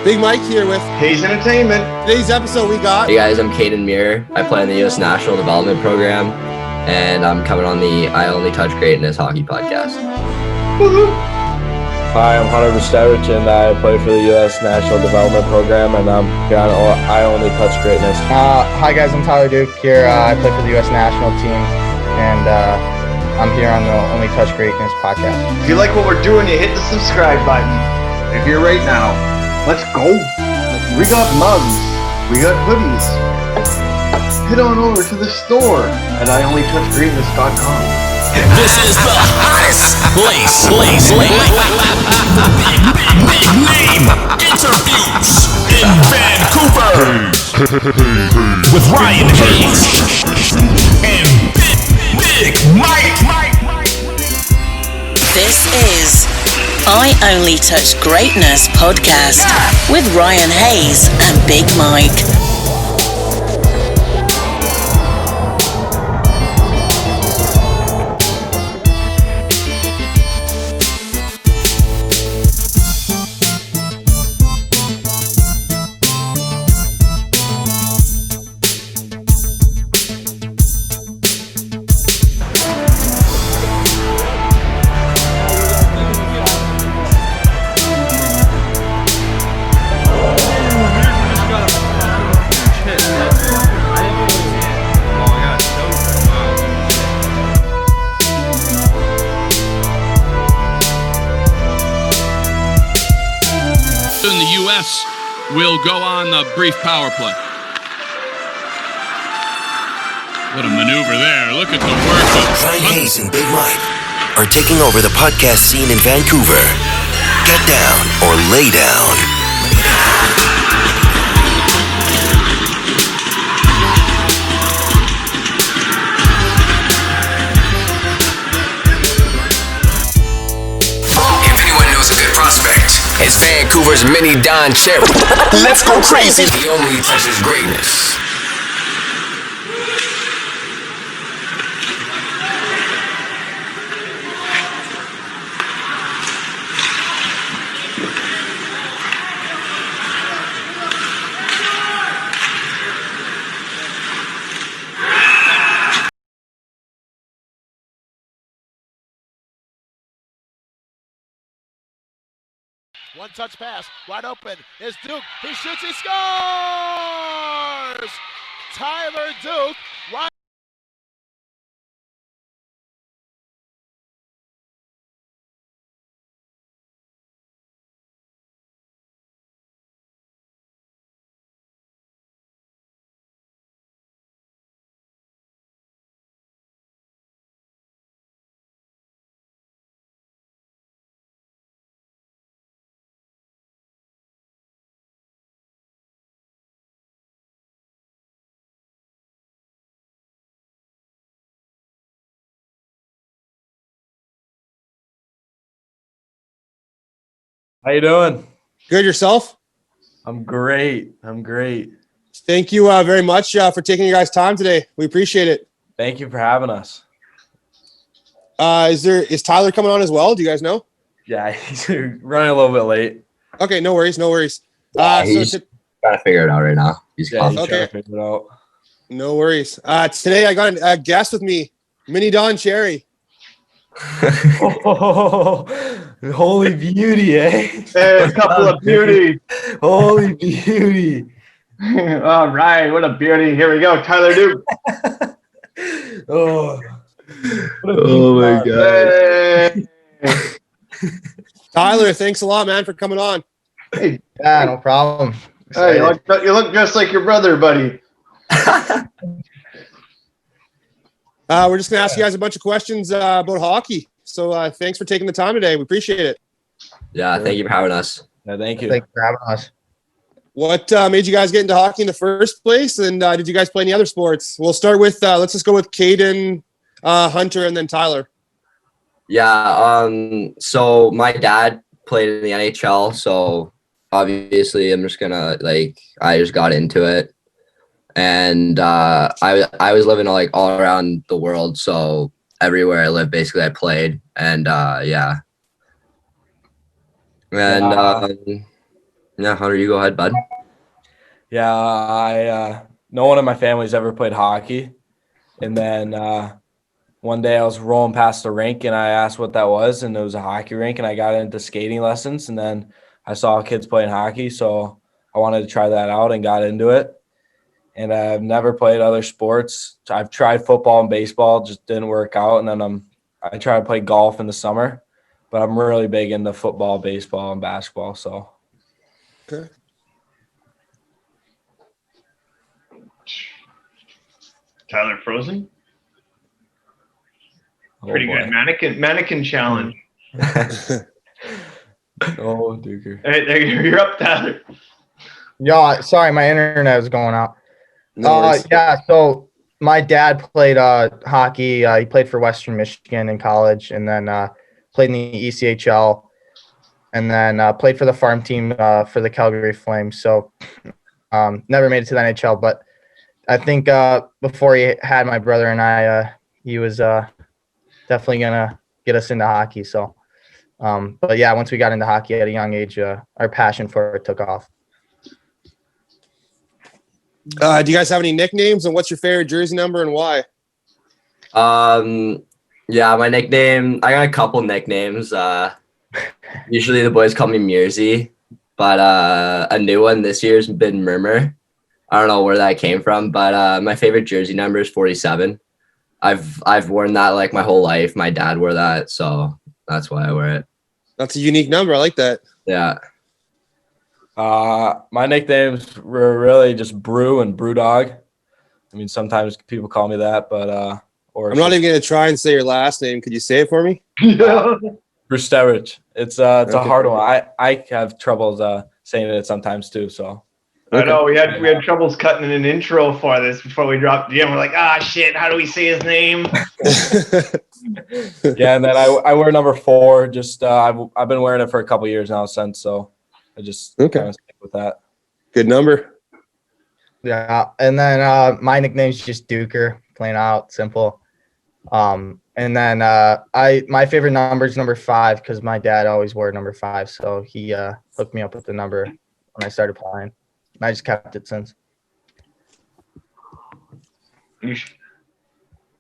Big Mike here with Hayes Entertainment. Today's episode we got... Hey guys, I'm Kaden Muir. I play in the U.S. National Development Program, and I'm coming on the I Only Touch Greatness hockey podcast. Hi, I'm Brzustewicz, and I play for the U.S. National Development Program, and I'm here on I Only Touch Greatness. Hi guys, I'm Tyler Duke here. I play for the U.S. National team, and I'm here on the Only Touch Greatness podcast. If you like what we're doing, you hit the subscribe button. If you're right now, let's go. We got mugs. We got hoodies. Head on over to the store at IOnlyTouchGreatness.com. This is the hottest place. Big name interviews in Vancouver with Ryan Hayes and Big Mike. This is I Only Touch Greatness podcast with Ryan Hayes and Big Mike. Will go on the brief power play. What a maneuver there. Look at the work of Ryan Hayes and Big Mike are taking over the podcast scene in Vancouver. Get down or lay down. It's Vancouver's mini Don Cherry. Let's go crazy. He only touches greatness. One touch pass, wide open is Duke. He shoots, he scores! Tyler Duke, wide. How you doing? Good, yourself? I'm great. Thank you very much for taking your guys' time today. We appreciate it. Thank you for having us. Is Tyler coming on as well? Do you guys know? Yeah, he's running a little bit late. Okay, no worries. Yeah, he's trying to figure it out right now. He's trying to okay. figure it out. No worries. Today I got a guest with me, Mini Don Cherry. Oh, holy beauty, eh? Hey, a couple of beauties. Holy beauty. All right, what a beauty. Here we go, Tyler Duke. Oh my God. Hey. Tyler, thanks a lot, man, for coming on. Hey, Yeah, no problem. hey, you look just like your brother, buddy. We're just going to ask you guys a bunch of questions about hockey. So thanks for taking the time today. We appreciate it. Yeah, thank you for having us. Yeah, thank you. Thanks for having us. What made you guys get into hockey in the first place? And did you guys play any other sports? We'll start with, let's just go with Kaden, Hunter, and then Tyler. Yeah, so my dad played in the NHL, so obviously I'm just gonna, I just got into it. And I was living all around the world, so everywhere I lived, basically I played. And yeah. And Yeah, Hunter, you go ahead, bud. Yeah, no one in my family's ever played hockey. And then one day I was rolling past the rink and I asked what that was, and it was a hockey rink, and I got into skating lessons, and then I saw kids playing hockey, so I wanted to try that out and got into it. And I've never played other sports. I've tried football and baseball, just didn't work out. And then I try to play golf in the summer, but I'm really big into football, baseball, and basketball. So. Okay. Tyler Frozen. Oh, Pretty boy. good. Mannequin challenge. Oh, Duker. All right, there you're up, Tyler. Yeah, sorry, my internet was going out. No worries. Yeah, so my dad played hockey. He played for Western Michigan in college, and then played in the ECHL, and then played for the farm team for the Calgary Flames. So never made it to the NHL, but I think before he had my brother and I, he was definitely gonna get us into hockey. So, but yeah, once we got into hockey at a young age, our passion for it took off. Do you guys have any nicknames, and what's your favorite jersey number and why? Yeah, my nickname, I got a couple nicknames. Usually the boys call me Muirsy, but a new one this year's been Murmur. I don't know where that came from, but my favorite jersey number is 47. I've worn that like my whole life. My dad wore that, so that's why I wear it. That's a unique number. I like that. Yeah. My nicknames were really just Brew and Brewdog. I mean, sometimes people call me that, but or I'm not even gonna try and say your last name. Could you say it for me? Brzustewicz. It's a Okay. hard one. I have troubles saying it sometimes too. So I know we had troubles cutting an intro for this before we dropped the end. We're like, shit, how do we say his name? yeah, and then I wear number 4. Just I've been wearing it for a couple years now since. So I just kind of stick with that. Good number. Yeah, and then my nickname's just Duker, plain out, simple. And then my favorite number is number 5 because my dad always wore number 5, so he hooked me up with the number when I started playing. And I just kept it since. You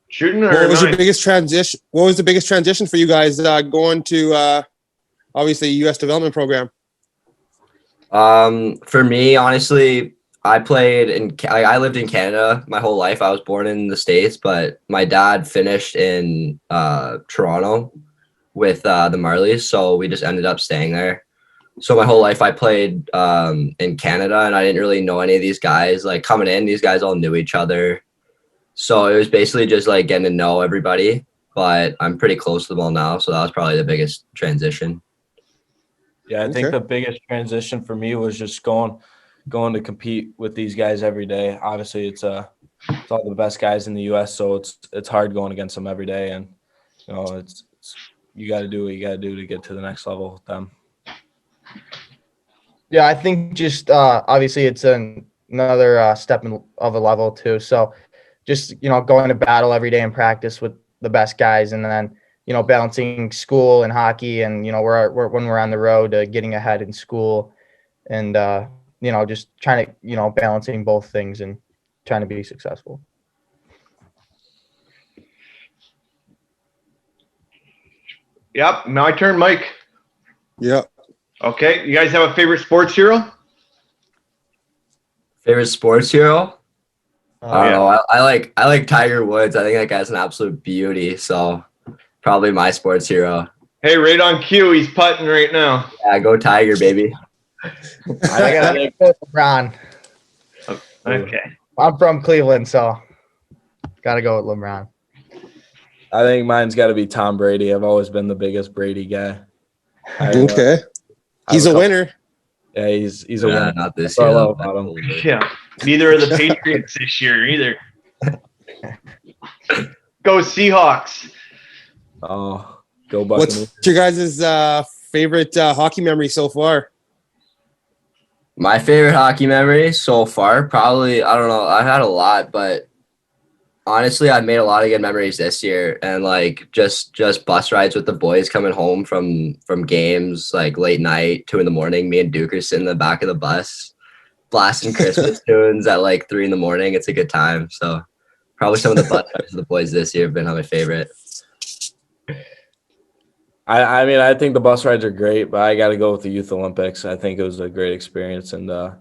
shooting or What was your nine? biggest transition? What was the biggest transition for you guys going to obviously U.S. development program? For me, honestly, I lived in Canada my whole life. I was born in the States, but my dad finished in Toronto with the Marlies, so we just ended up staying there. So my whole life I played in Canada, and I didn't really know any of these guys. Like coming in, these guys all knew each other. So it was basically just like getting to know everybody, but I'm pretty close to them all now. So that was probably the biggest transition. Yeah, I think the biggest transition for me was just going to compete with these guys every day. Obviously, it's all the best guys in the U.S., so it's hard going against them every day, and it's you got to do what you got to do to get to the next level with them. Yeah, I think just obviously it's another step of a level too. So just going to battle every day in practice with the best guys, and then balancing school and hockey, and we're when we're on the road, getting ahead in school, and just trying to balancing both things and trying to be successful. Yep, my turn, Mike. Yeah. Okay, you guys have a favorite sports hero? Favorite sports hero? I don't yeah. know. I like Tiger Woods. I think that guy's an absolute beauty. So probably my sports hero. Hey, right on cue, he's putting right now. Yeah, go Tiger, baby. I gotta go with LeBron. Okay. I'm from Cleveland, so gotta go with LeBron. I think mine's got to be Tom Brady. I've always been the biggest Brady guy. Okay. He's a winner. Yeah, he's a winner. Not this That's what I year. love though. about him. Yeah. Neither are the Patriots this year either. Go Seahawks. Oh, go Buccaneers. What's your guys' favorite hockey memory so far? My favorite hockey memory so far, probably, I don't know. I had a lot, but Honestly, I made a lot of good memories this year, and like just bus rides with the boys coming home from games like late night, 2 a.m. Me and Duke are sitting in the back of the bus, blasting Christmas tunes at like 3 a.m. It's a good time. So probably some of the bus rides with the boys this year have been my favorite. I mean, I think the bus rides are great, but I got to go with the Youth Olympics. I think it was a great experience, and it was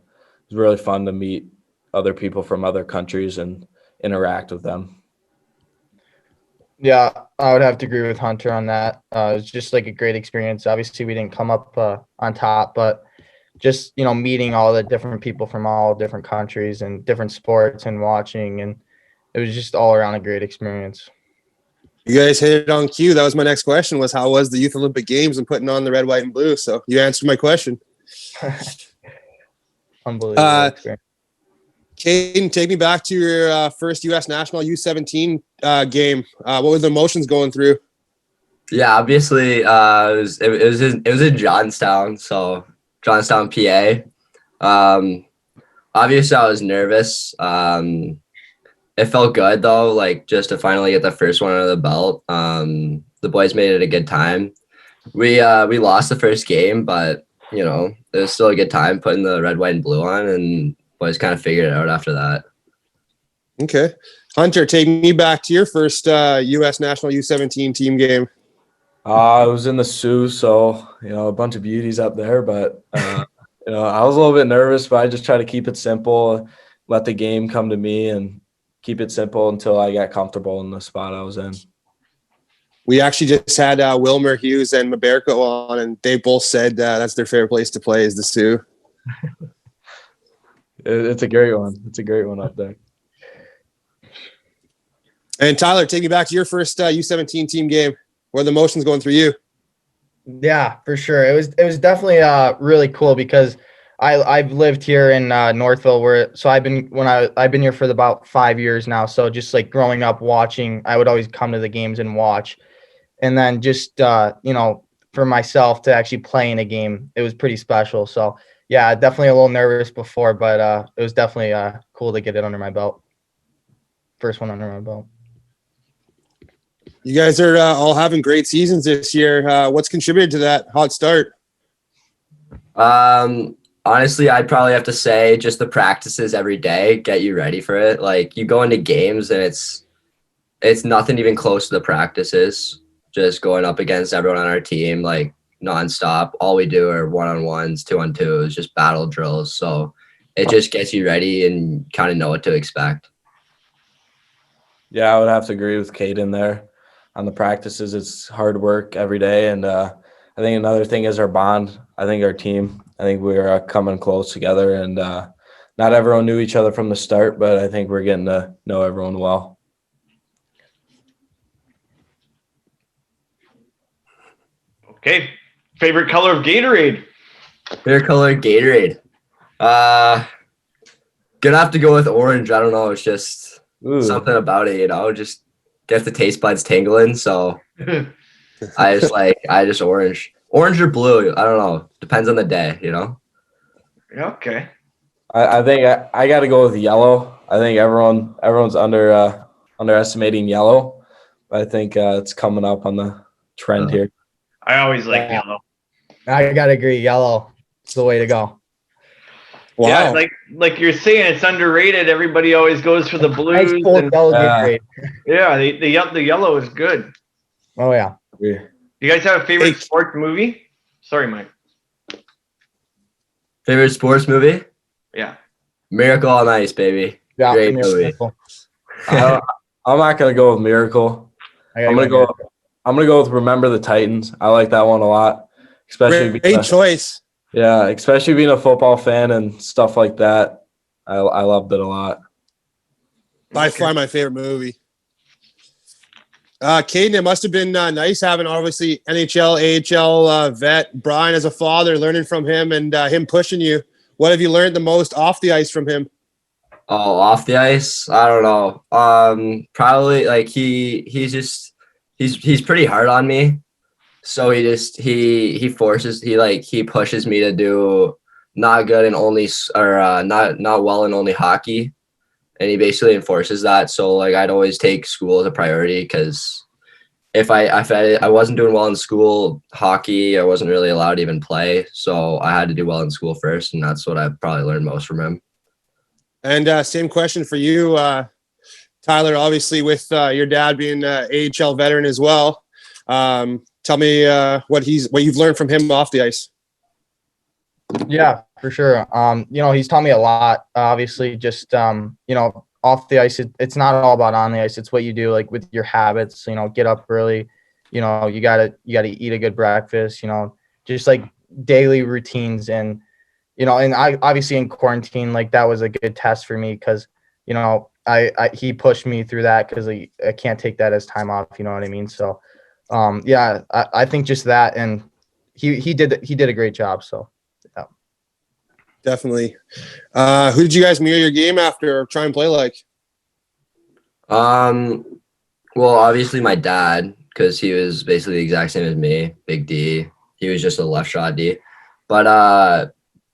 really fun to meet other people from other countries and interact with them. Yeah, I would have to agree with Hunter on that. It was just like a great experience. Obviously, we didn't come up on top, but just, meeting all the different people from all different countries and different sports and watching, and it was just all around a great experience. You guys hit it on cue. That was my next question, was how was the Youth Olympic Games and putting on the red, white, and blue? So you answered my question. Unbelievable experience. Kaden, take me back to your first U.S. National U17 game. What were the emotions going through? Yeah, obviously, it was in Johnstown, so Johnstown, PA. Obviously, I was nervous. It felt good though, like just to finally get the first one under the belt. The boys made it a good time. We lost the first game, but it was still a good time putting the red, white, and blue on, and boys kind of figured it out after that. Okay. Hunter, take me back to your first U.S. National U17 team game. I was in the Sioux, so a bunch of beauties up there, but I was a little bit nervous, but I just try to keep it simple, let the game come to me, and keep it simple until I got comfortable in the spot I was in. We actually just had Wilmer Hughes and Maberko on, and they both said that's their favorite place to play is the Sioux. It's a great one. It's a great one up there. And Tyler, take me back to your first U17 team game. What are the emotions going through you? Yeah, for sure. It was definitely really cool because I've lived here in Northville, I've been here for about 5 years now. So just like growing up watching, I would always come to the games and watch, and then just for myself to actually play in a game, it was pretty special. So yeah, definitely a little nervous before, but it was definitely cool to get it under my belt. First one under my belt. You guys are all having great seasons this year. What's contributed to that hot start? Honestly, I'd probably have to say just the practices every day get you ready for it. Like you go into games and it's nothing even close to the practices. Just going up against everyone on our team, like nonstop. All we do are 1-on-1s, 2-on-2s, just battle drills. So it just gets you ready and kind of know what to expect. Yeah, I would have to agree with Kaden there. On the practices, it's hard work every day, and I think another thing is our bond. I think our team. I think we're coming close together, and not everyone knew each other from the start, but I think we're getting to know everyone well. Okay. Favorite color of Gatorade? Favorite color Gatorade. Gonna have to go with orange. I don't know. It's just something about it, just gets the taste buds tingling. So I just orange or blue. I don't know. Depends on the day, Okay. I think I got to go with yellow. I think everyone's underestimating yellow. I think it's coming up on the trend here. I always like yellow. I gotta agree. Yellow is the way to go. Wow. Yeah, like you're saying, it's underrated. Everybody always goes for the blues. Nice cold yellow Gatorade. Yeah, the yellow is good. Oh yeah. You guys have a favorite sports movie? Sorry, Mike. Favorite sports movie? Yeah. Miracle on Ice, baby. Yeah. Great movie. I'm not gonna go with Miracle. I'm gonna go with Remember the Titans. I like that one a lot, especially great choice. Yeah, especially being a football fan and stuff like that. I loved it a lot. By far my favorite movie. Kaden, it must have been nice having obviously NHL, AHL vet Brian as a father, learning from him and him pushing you. What have you learned the most off the ice from him? Oh, off the ice? I don't know. Probably like he's pretty hard on me. So he pushes me to do not good in only not well in only hockey. and he basically enforces that. So like I'd always take school as a priority because if I wasn't doing well in school, hockey, I wasn't really allowed to even play. So I had to do well in school first, and that's what I probably learned most from him. And same question for you, Tyler. Obviously, with your dad being an AHL veteran as well, tell me what you've learned from him off the ice. Yeah, for sure. He's taught me a lot. Obviously, just off the ice, it's not all about on the ice. It's what you do, like with your habits. Get up early. You gotta eat a good breakfast. Just like daily routines, and and I obviously in quarantine, like that was a good test for me because he pushed me through that because I can't take that as time off. You know what I mean? So, I think just that, and he did a great job. So. Definitely. Who did you guys mirror your game after or try and play like? Well, obviously my dad, because he was basically the exact same as me, big D. He was just a left shot D. But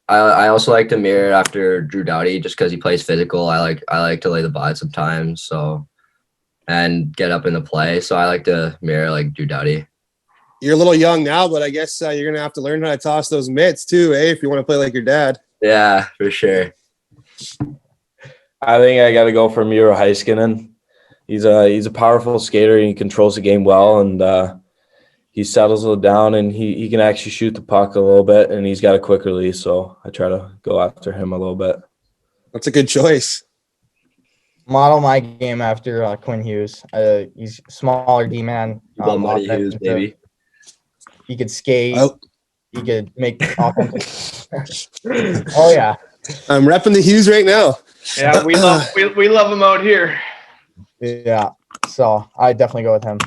I also like to mirror after Drew Doughty just because he plays physical. I like to lay the bod sometimes, so and get up in the play. So I like to mirror like Drew Doughty. You're a little young now, but I guess you're gonna have to learn how to toss those mitts too, if you want to play like your dad. Yeah, for sure. I think I got to go for Muir Heiskanen. He's a powerful skater. And he controls the game well, and he settles it down, and he can actually shoot the puck a little bit, and he's got a quick release. So I try to go after him a little bit. That's a good choice. Model my game after Quinn Hughes. He's smaller D man. Money Hughes, baby. He could skate. He could make offensive. Oh yeah, I'm repping the Hughes right now. Yeah, we love him out here. Yeah, so I definitely go with him.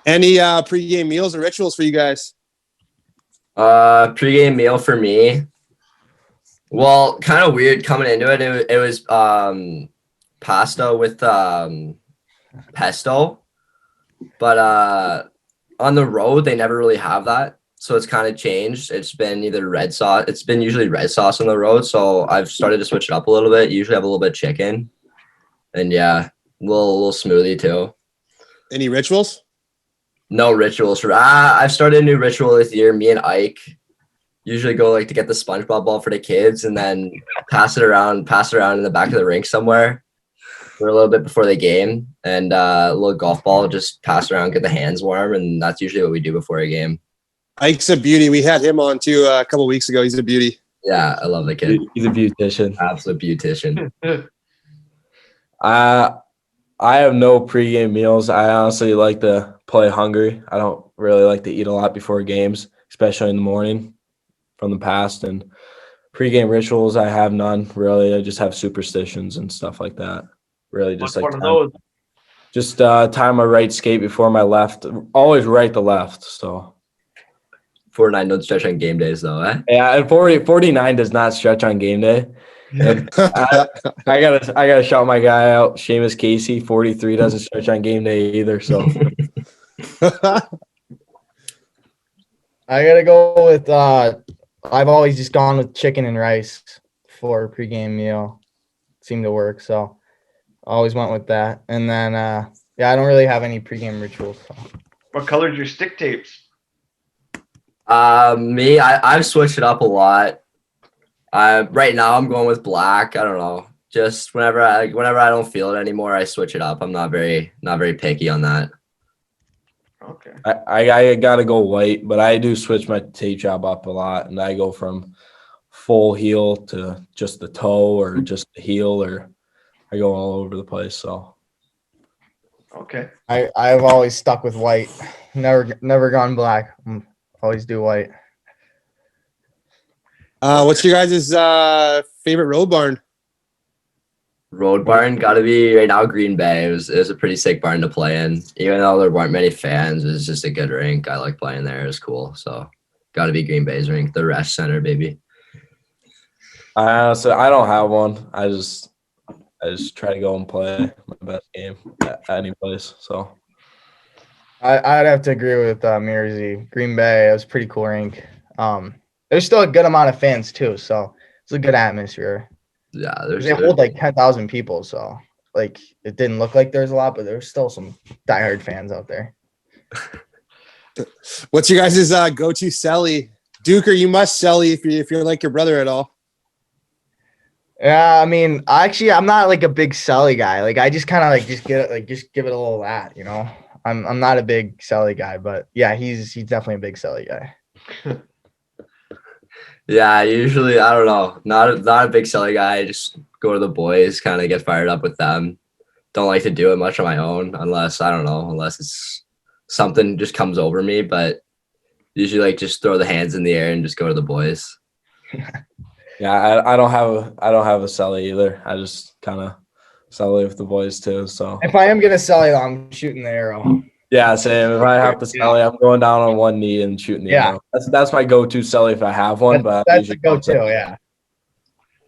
Any pregame meals or rituals for you guys? Pregame meal for me. Well, kind of weird coming into it. It was pasta with pesto, but on the road they never really have that. So it's kind of changed. It's been either red sauce. It's been usually red sauce on the road. So I've started to switch it up a little bit. Usually have a little bit of chicken, and yeah, a little smoothie too. Any rituals? No rituals. I've started a new ritual this year. Me and Ike usually go like to get the SpongeBob ball for the kids, and then pass it around in the back of the rink somewhere for a little bit before the game, and a little golf ball, just pass around, get the hands warm, and that's usually what we do before a game. Ike's a beauty. We had him on too a couple weeks ago. He's a beauty. Yeah, I love the kid. He's a beautician. Absolute beautician. I have no pregame meals. I honestly like to play hungry. I don't really like to eat a lot before games, especially in the morning from the past. And pregame rituals, I have none really. I just have superstitions and stuff like that. Really just What's like one of those? just time my right skate before my left. Always right to left. So 49 don't stretch on game days though, eh? yeah, and 49 does not stretch on game day. I gotta shout my guy out, Seamus Casey. 43 doesn't stretch on game day either. So I gotta go with. I've always just gone with chicken and rice for a pregame meal. Seemed to work, so I always went with that. And then I don't really have any pregame rituals. So. What color's your stick tapes? I've switched it up a lot. Right now I'm going with black. I don't know. Just whenever I don't feel it anymore, I switch it up. I'm not very picky on that. Okay. I gotta go white, but I do switch my tape job up a lot, and I go from full heel to just the toe or just the heel, or I go all over the place. So okay. I've always stuck with white. Never gone black. Always do white. What's your guys' favorite road barn? Road barn gotta be right now Green Bay. It was a pretty sick barn to play in. Even though there weren't many fans, it was just a good rink. I like playing there. It was cool. So gotta be Green Bay's rink, the Resch Center, baby. So I don't have one. I just try to go and play my best game at any place. So I'd have to agree with Mirzy. Green Bay, it was a pretty cool rink. There's still a good amount of fans too, so it's a good atmosphere. Yeah, They hold like 10,000 people, so like it didn't look like there's a lot, but there's still some diehard fans out there. What's your guys' go-to celly? Duker, you must celly if you're like your brother at all. Yeah, I mean, I'm not like a big celly guy. Like I just kind of like just give it a little that, you know. I'm not a big celly guy, but yeah, he's definitely a big celly guy. Yeah, usually I don't know. Not a big celly guy. I just go to the boys, kind of get fired up with them. Don't like to do it much on my own unless it's something just comes over me. But usually like just throw the hands in the air and just go to the boys. Yeah, I don't have a celly either. I just kind of celly with the boys too. So If I am gonna celly, I'm shooting the arrow. yeah, same. If I have to celly, I'm going down on one knee and shooting the arrow. That's my go-to celly if I have one. But That's the go-to. Yeah.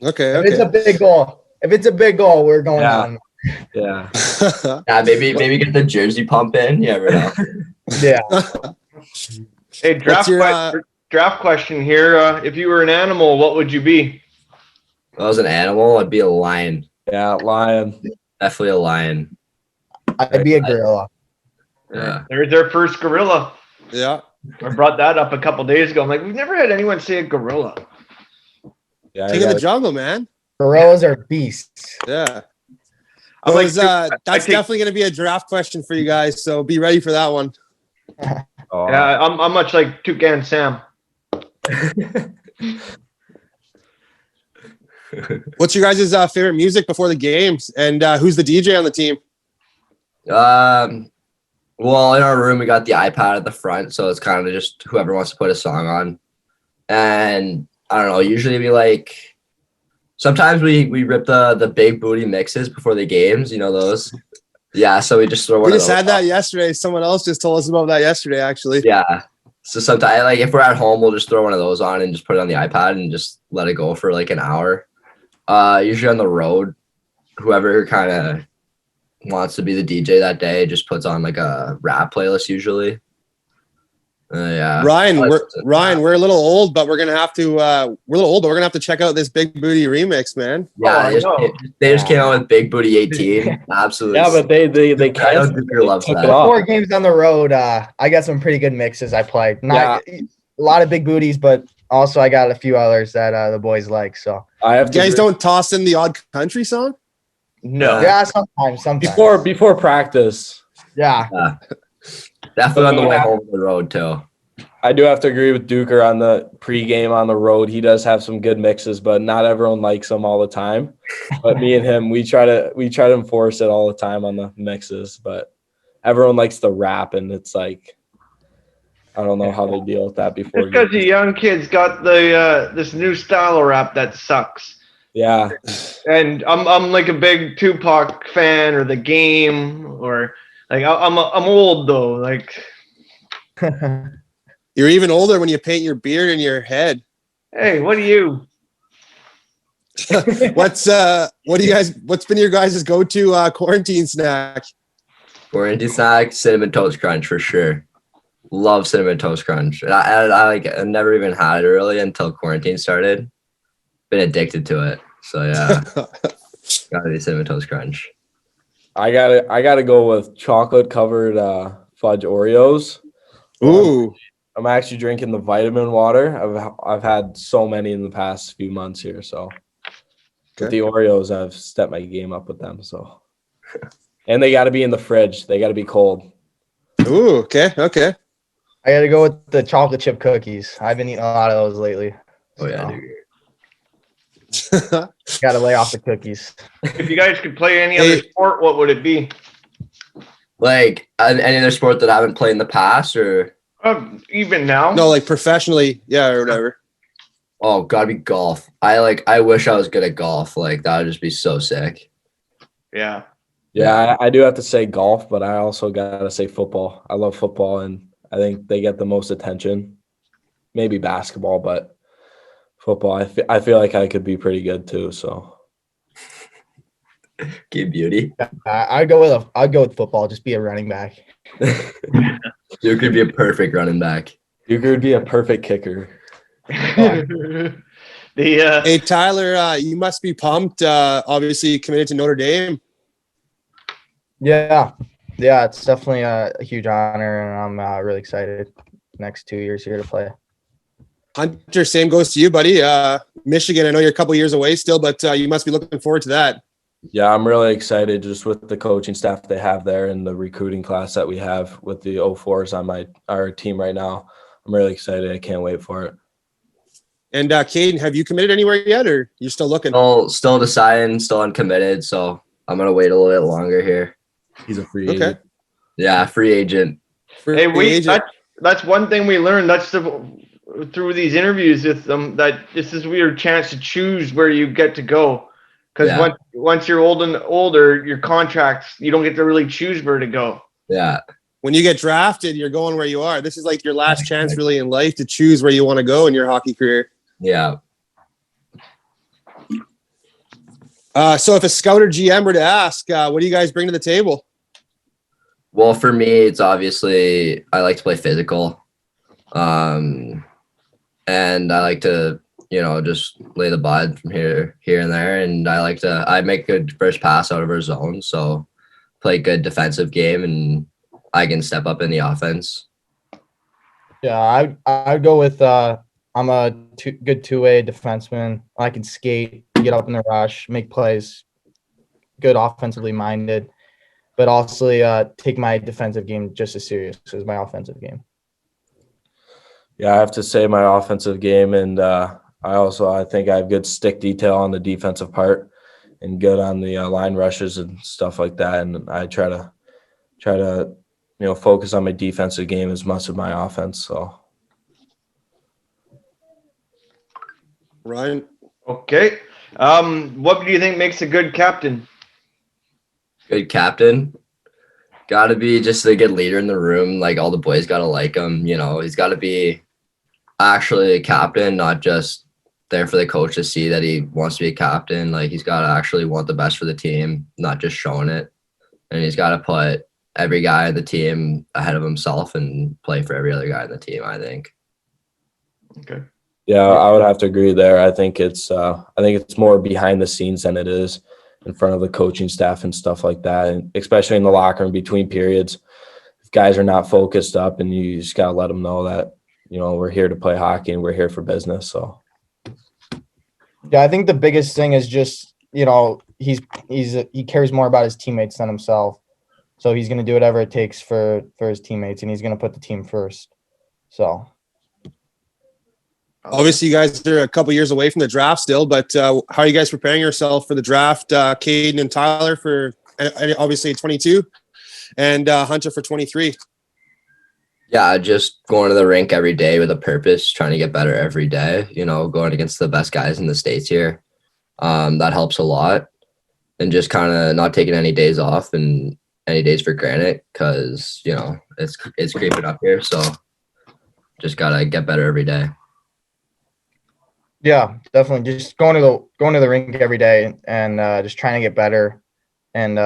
Okay. If it's a big goal, we're going on. Yeah. Yeah, maybe get the jersey pump in. You never know. Yeah. Hey, draft question here. If you were an animal, what would you be? If I was an animal, I'd be a lion. Yeah, lion. Definitely a lion. I'd be a gorilla. Yeah. There's our first gorilla. Yeah. I brought that up a couple days ago. I'm like, we've never had anyone say a gorilla. Yeah, King of the jungle, man. Gorillas are beasts. Yeah. I'm like, That's definitely going to be a draft question for you guys. So be ready for that one. Oh. Yeah, I'm much like Toucan Sam. What's your guys' favorite music before the games? And who's the DJ on the team? Well, in our room we got the iPad at the front, so it's kind of just whoever wants to put a song on. And I don't know, usually we like sometimes we rip the big booty mixes before the games, you know those. Yeah, so we just throw one. We just had that yesterday. Someone else just told us about that yesterday, actually. Yeah. So sometimes, like, if we're at home, we'll just throw one of those on and just put it on the iPad and just let it go for like an hour. Usually on the road, whoever kind of wants to be the DJ that day just puts on like a rap playlist usually. Yeah. Ryan, we're a little old, but we're gonna have to check out this Big Booty remix, man. Yeah, they just came out with Big Booty 18. Absolutely. Yeah, but they can't. I don't think your loves that. 4 games on the road. I got some pretty good mixes I played. A lot of big booties, but also I got a few others that the boys like. So you guys don't toss in the odd country song? No. Yeah, sometimes. Before practice. Yeah. Definitely on the way home the road too. I do have to agree with Duker on the pregame on the road. He does have some good mixes, but not everyone likes them all the time. But me and him, we try to enforce it all the time on the mixes. But everyone likes the rap, and it's like I don't know how they deal with that before. It's because the young kids got the this new style of rap that sucks. Yeah. And I'm like a big Tupac fan or The Game or like I'm old though. Like you're even older when you paint your beard and your head. Hey, what are you? What's been your guys' go-to quarantine snack? Quarantine snack, Cinnamon Toast Crunch for sure. Love Cinnamon Toast Crunch. And I never even had it really until quarantine started. Been addicted to it. So yeah. Gotta be Cinnamon Toast Crunch. I gotta go with chocolate covered fudge Oreos. Ooh. I'm actually drinking the vitamin water. I've had so many in the past few months here, so with the Oreos I've stepped my game up with them. So and they gotta be in the fridge. They gotta be cold. Ooh, okay. I gotta go with the chocolate chip cookies. I've been eating a lot of those lately. Oh yeah, Gotta lay off the cookies. If you guys could play any other sport, what would it be? Like any other sport that I haven't played in the past, or even now? No, like professionally, yeah, or whatever. Oh, gotta be golf. I wish I was good at golf. Like that would just be so sick. Yeah. Yeah, I do have to say golf, but I also gotta say football. I love football, and I think they get the most attention. Maybe basketball, but football, I feel like I could be pretty good too. So, Keep beauty. I'd go with football. Just be a running back. You could be a perfect running back. You could be a perfect kicker. Hey, Tyler, you must be pumped. Obviously, you committed to Notre Dame. Yeah, it's definitely a huge honor, and I'm really excited. Next 2 years here to play. Hunter, same goes to you, buddy. Michigan, I know you're a couple years away still, but you must be looking forward to that. Yeah, I'm really excited just with the coaching staff they have there and the recruiting class that we have with the 04s on our team right now. I'm really excited. I can't wait for it. And Kaden, have you committed anywhere yet, or you're still looking? Still deciding, still uncommitted. So I'm gonna wait a little bit longer here. He's a free agent. Yeah, free agent. That's one thing we learned. Through these interviews with them, that this is your chance to choose where you get to go. Because once you're old and older, your contracts, you don't get to really choose where to go. Yeah. When you get drafted, you're going where you are. This is like your last chance really in life to choose where you want to go in your hockey career. Yeah. So if a scout or GM were to ask, what do you guys bring to the table? Well, for me, it's obviously I like to play physical. And I like to, just lay the bud from here and there. And I make good first pass out of our zone. So play good defensive game and I can step up in the offense. Yeah, I'd go with I'm a good two-way defenseman. I can skate, get up in the rush, make plays, good offensively minded, but also take my defensive game just as serious as my offensive game. Yeah, I have to say my offensive game, and I think I have good stick detail on the defensive part and good on the line rushes and stuff like that. And I try to focus on my defensive game as much as my offense. So. Ryan? Okay. What do you think makes a good captain? Good captain? Got to be just a good leader in the room. Like, all the boys got to like him. He's got to be actually a captain, not just there for the coach to see that he wants to be a captain. Like, he's got to actually want the best for the team, not just showing it. And he's got to put every guy in the team ahead of himself and play for every other guy in the team, I think. Okay. Yeah, I would have to agree there. I think it's more behind the scenes than it is in front of the coaching staff and stuff like that, and especially in the locker room between periods. If guys are not focused up, and you just gotta let them know that we're here to play hockey and we're here for business. So, yeah, I think the biggest thing is just he cares more about his teammates than himself. So he's gonna do whatever it takes for his teammates, and he's gonna put the team first. So. Obviously, you guys are a couple years away from the draft still, but how are you guys preparing yourself for the draft? Kaden and Tyler for obviously 22 and Hunter for 23. Yeah, just going to the rink every day with a purpose, trying to get better every day, going against the best guys in the States here. That helps a lot. And just kind of not taking any days off and any days for granted because, it's creeping up here. So just got to get better every day. Yeah, definitely. Just going to the rink every day and just trying to get better, and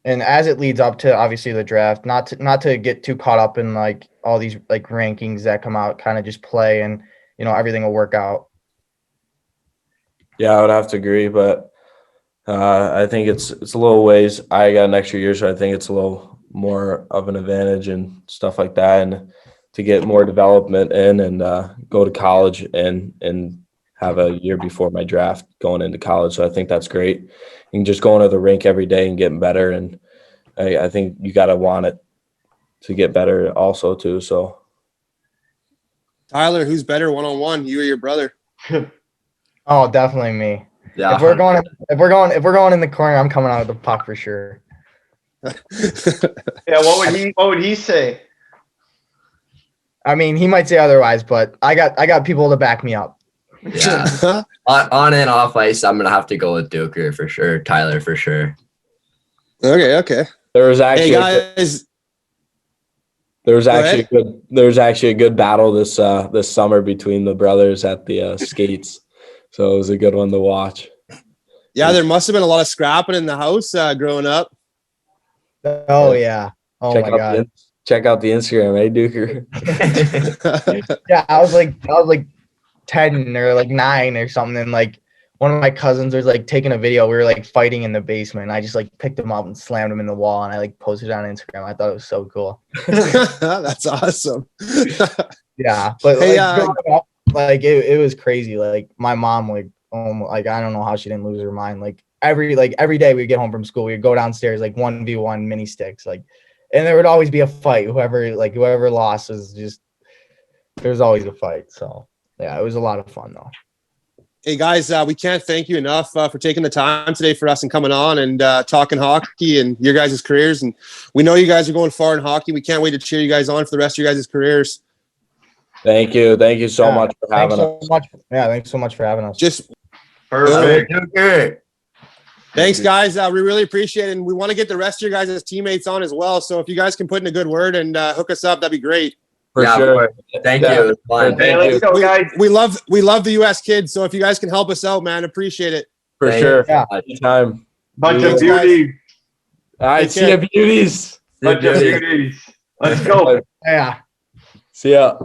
as it leads up to obviously the draft, not to get too caught up in like all these like rankings that come out. Kind of just play, and everything will work out. Yeah, I would have to agree, but I think it's a little ways. I got an extra year, so I think it's a little more of an advantage and stuff like that, and to get more development in and go to college and have a year before my draft going into college. So I think that's great. And just going to the rink every day and getting better. And I think you got to want it to get better also too. So Tyler, who's better one-on-one, you or your brother? Oh, definitely me. Yeah. If we're going in the corner, I'm coming out of the puck for sure. Yeah. What would he say? I mean, he might say otherwise, but I got people to back me up. Yeah. on and off ice, I'm gonna have to go with Duker for sure. Tyler for sure. Okay. There was actually guys. There was actually a good battle this summer between the brothers at the skates. So it was a good one to watch. Yeah, there must have been a lot of scrapping in the house growing up. Oh yeah. Oh my God. Check out the Instagram, Duker? Yeah, I was like 10 or like 9 or something, and like one of my cousins was like taking a video. We were like fighting in the basement. And I just like picked him up and slammed him in the wall, and I like posted it on Instagram. I thought it was so cool. That's awesome. Yeah, but Hey, like, growing up, like it was crazy. Like my mom, like like I don't know how she didn't lose her mind. Like every day we'd get home from school, we'd go downstairs like 1v1 mini sticks, like, and there would always be a fight. Whoever lost was just, there's always a fight. So yeah, it was a lot of fun though. Hey guys, we can't thank you enough for taking the time today for us and coming on and talking hockey and your guys' careers. And we know you guys are going far in hockey. We can't wait to cheer you guys on for the rest of your guys' careers. Thank you so much for having us. Thanks so much for having us. Just Perfect. Okay. thanks, guys. We really appreciate it, and we want to get the rest of your guys' teammates on as well. So if you guys can put in a good word and hook us up, that'd be great. For sure. Thank you. It was fun. Hey, let's go, guys. We love the U.S. kids. So if you guys can help us out, man, appreciate it. For Thank sure. Yeah. Anytime. Bunch of Thanks, guys. beauties. All right. See ya, beauties. Bunch of beauties. Let's go. Yeah. See ya.